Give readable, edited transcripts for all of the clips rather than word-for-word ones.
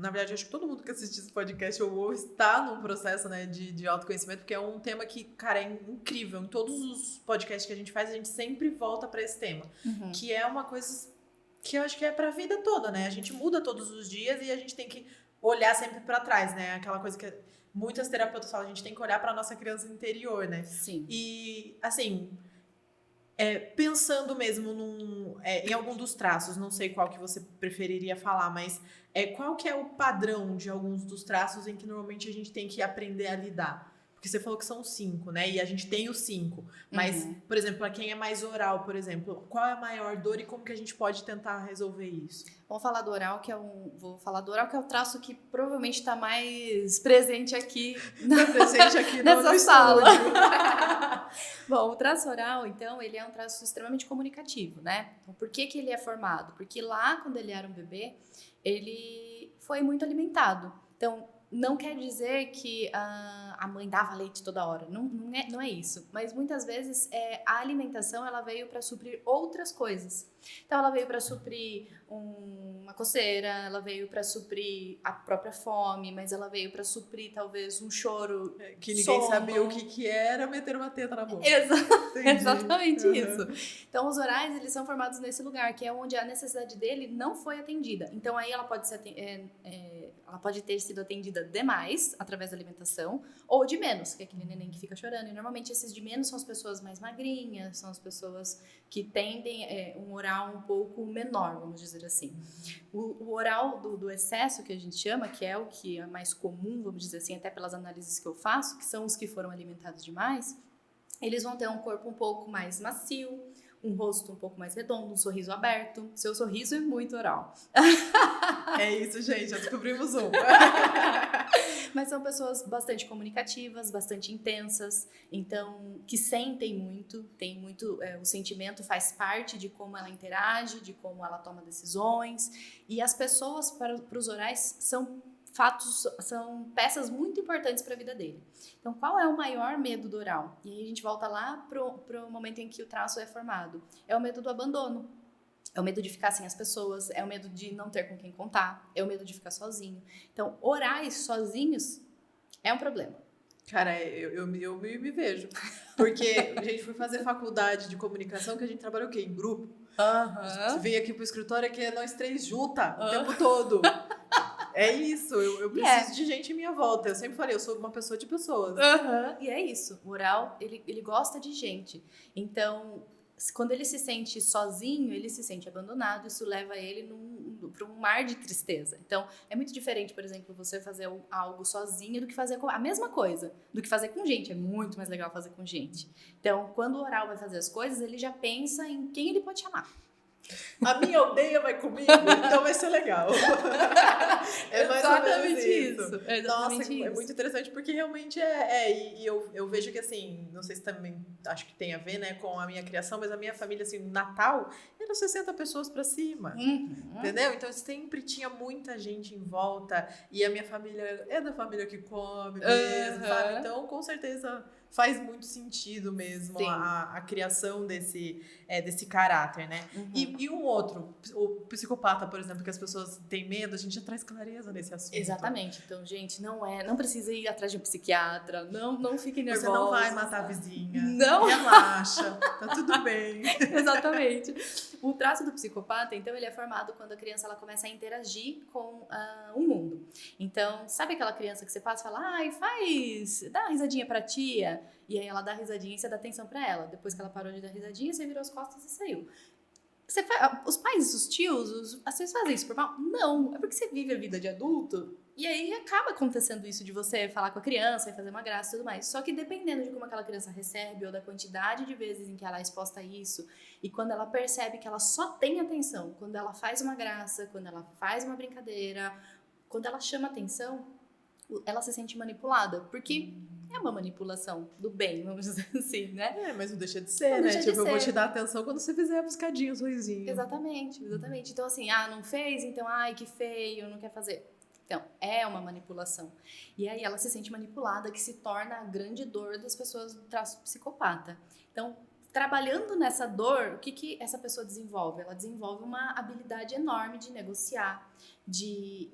na verdade, eu acho que todo mundo que assiste esse podcast ou está num processo, né, de autoconhecimento, porque é um tema que, cara, é incrível. Em todos os podcasts que a gente faz, a gente sempre volta pra esse tema, que é uma coisa que eu acho que é pra vida toda, né? A gente muda todos os dias e a gente tem que olhar sempre pra trás, né? Aquela coisa que muitas terapeutas falam, a gente tem que olhar pra nossa criança interior, né? Sim. E, assim, pensando mesmo em algum dos traços, não sei qual que você preferiria falar, mas qual que é o padrão de alguns dos traços em que normalmente a gente tem que aprender a lidar? Porque você falou que são 5, né? E a gente tem os 5. Mas, por exemplo, para quem é mais oral, por exemplo, qual é a maior dor e como que a gente pode tentar resolver isso? Vou falar do oral, que é o traço que provavelmente está mais presente aqui nessa sala. Bom, o traço oral, então, ele é um traço extremamente comunicativo, né? Então, por que ele é formado? Porque lá, quando ele era um bebê, ele foi muito alimentado. Então, não quer dizer que a mãe dava leite toda hora, não é isso. Mas muitas vezes a alimentação ela veio para suprir outras coisas. Então ela veio para suprir uma coceira, ela veio para suprir a própria fome, mas ela veio para suprir talvez um choro que ninguém sabia o que era meter uma teta na boca. Exatamente isso. Então os orais eles são formados nesse lugar, que é onde a necessidade dele não foi atendida. Então aí ela pode ser ela pode ter sido atendida demais através da alimentação ou de menos, que é aquele neném que fica chorando. E normalmente esses de menos são as pessoas mais magrinhas, são as pessoas que tendem um oral um pouco menor, vamos dizer assim. O oral do excesso, que a gente chama, que é o que é mais comum, vamos dizer assim, até pelas análises que eu faço, que são os que foram alimentados demais, eles vão ter um corpo um pouco mais macio, um rosto um pouco mais redondo, um sorriso aberto. Seu sorriso é muito oral. É isso, gente, já descobrimos um. Mas são pessoas bastante comunicativas, bastante intensas, então que sentem muito, tem muito, o sentimento faz parte de como ela interage, de como ela toma decisões, e as pessoas para os orais são peças muito importantes para a vida dele. Então, qual é o maior medo do oral? E aí a gente volta lá pro momento em que o traço é formado. É o medo do abandono. É o medo de ficar sem as pessoas, é o medo de não ter com quem contar, é o medo de ficar sozinho. Então, orais sozinhos é um problema. Cara, eu me vejo. Porque a gente foi fazer faculdade de comunicação, que a gente trabalhou o quê? Em grupo. Veio aqui pro escritório, que é nós 3 juntas o tempo todo. É isso, eu preciso de gente em minha volta. Eu sempre falei, eu sou uma pessoa de pessoas. E é isso, o oral, ele gosta de gente. Então, quando ele se sente sozinho, ele se sente abandonado, isso leva ele para um mar de tristeza. Então, é muito diferente, por exemplo, você fazer algo sozinho do que fazer a mesma coisa, do que fazer com gente. É muito mais legal fazer com gente. Então, quando o oral vai fazer as coisas, ele já pensa em quem ele pode chamar. A minha aldeia vai comigo, então vai ser legal. É mais ou menos isso. Nossa, é muito interessante porque realmente e eu vejo que assim, não sei se também acho que tem a ver, né, com a minha criação, mas a minha família, assim, no Natal, eram 60 pessoas pra cima. Entendeu? Então sempre tinha muita gente em volta e a minha família é da família que come mesmo, sabe? Então, com certeza faz muito sentido mesmo a criação desse caráter, né? E um outro, o psicopata, por exemplo, que as pessoas têm medo, a gente já traz clareza nesse assunto. Exatamente. Então, gente, não precisa ir atrás de um psiquiatra, não fiquem nervosos. Você não vai matar a vizinha. Não. Relaxa, tá tudo bem. Exatamente. O traço do psicopata, então, ele é formado quando a criança ela começa a interagir com o mundo. Então, sabe aquela criança que você passa e fala, dá uma risadinha pra tia? E aí ela dá risadinha e você dá atenção pra ela. Depois que ela parou de dar risadinha, você virou as costas e saiu. Os pais, os tios, vocês fazem isso por mal? Não, é porque você vive a vida de adulto e aí acaba acontecendo isso de você falar com a criança e fazer uma graça e tudo mais. Só que dependendo de como aquela criança recebe ou da quantidade de vezes em que ela é exposta a isso e quando ela percebe que ela só tem atenção, quando ela faz uma graça, quando ela faz uma brincadeira, quando ela chama atenção, ela se sente manipulada, porque é uma manipulação do bem, vamos dizer assim, né? Mas não deixa de ser, né? Eu vou te dar atenção quando você fizer a piscadinha, o sorrisinho. Exatamente. Então assim, não fez, então, que feio, não quer fazer. Então, é uma manipulação. E aí ela se sente manipulada, que se torna a grande dor das pessoas do traço psicopata. Então, trabalhando nessa dor, o que essa pessoa desenvolve? Ela desenvolve uma habilidade enorme de negociar, de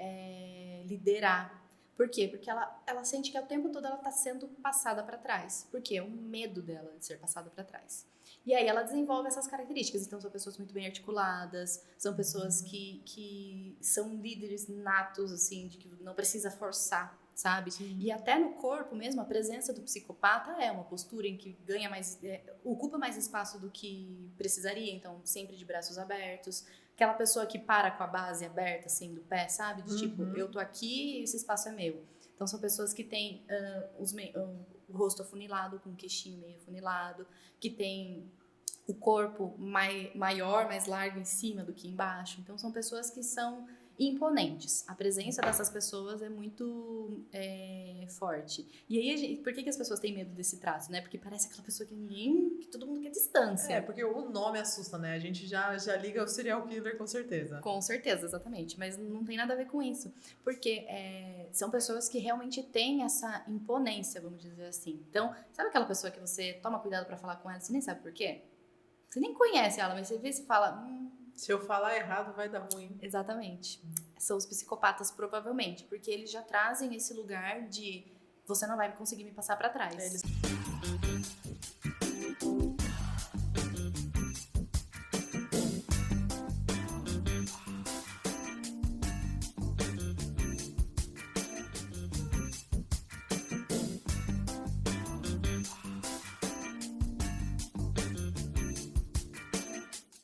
liderar. Por quê? Porque ela sente que o tempo todo ela está sendo passada para trás. Por quê? O medo dela de ser passada para trás. E aí ela desenvolve essas características. Então são pessoas muito bem articuladas, são pessoas que são líderes natos, assim, de que não precisa forçar, sabe? Sim. E até no corpo mesmo, a presença do psicopata é uma postura em que ganha ocupa mais espaço do que precisaria, então sempre de braços abertos. Aquela pessoa que para com a base aberta, assim, do pé, sabe? De tipo, eu tô aqui e esse espaço é meu. Então são pessoas que têm o rosto afunilado, com o queixinho meio afunilado, que tem o corpo maior, mais largo em cima do que embaixo. Então são pessoas que são imponentes. A presença dessas pessoas é muito forte. E aí, por que as pessoas têm medo desse traço, né? Porque parece aquela pessoa que todo mundo quer distância. Porque o nome assusta, né? A gente já liga ao serial killer com certeza. Com certeza, exatamente. Mas não tem nada a ver com isso. Porque são pessoas que realmente têm essa imponência, vamos dizer assim. Então, sabe aquela pessoa que você toma cuidado pra falar com ela, você nem sabe por quê? Você nem conhece ela, mas você vê e fala... Se eu falar errado, vai dar ruim. Exatamente. São os psicopatas, provavelmente. Porque eles já trazem esse lugar de... Você não vai conseguir me passar pra trás.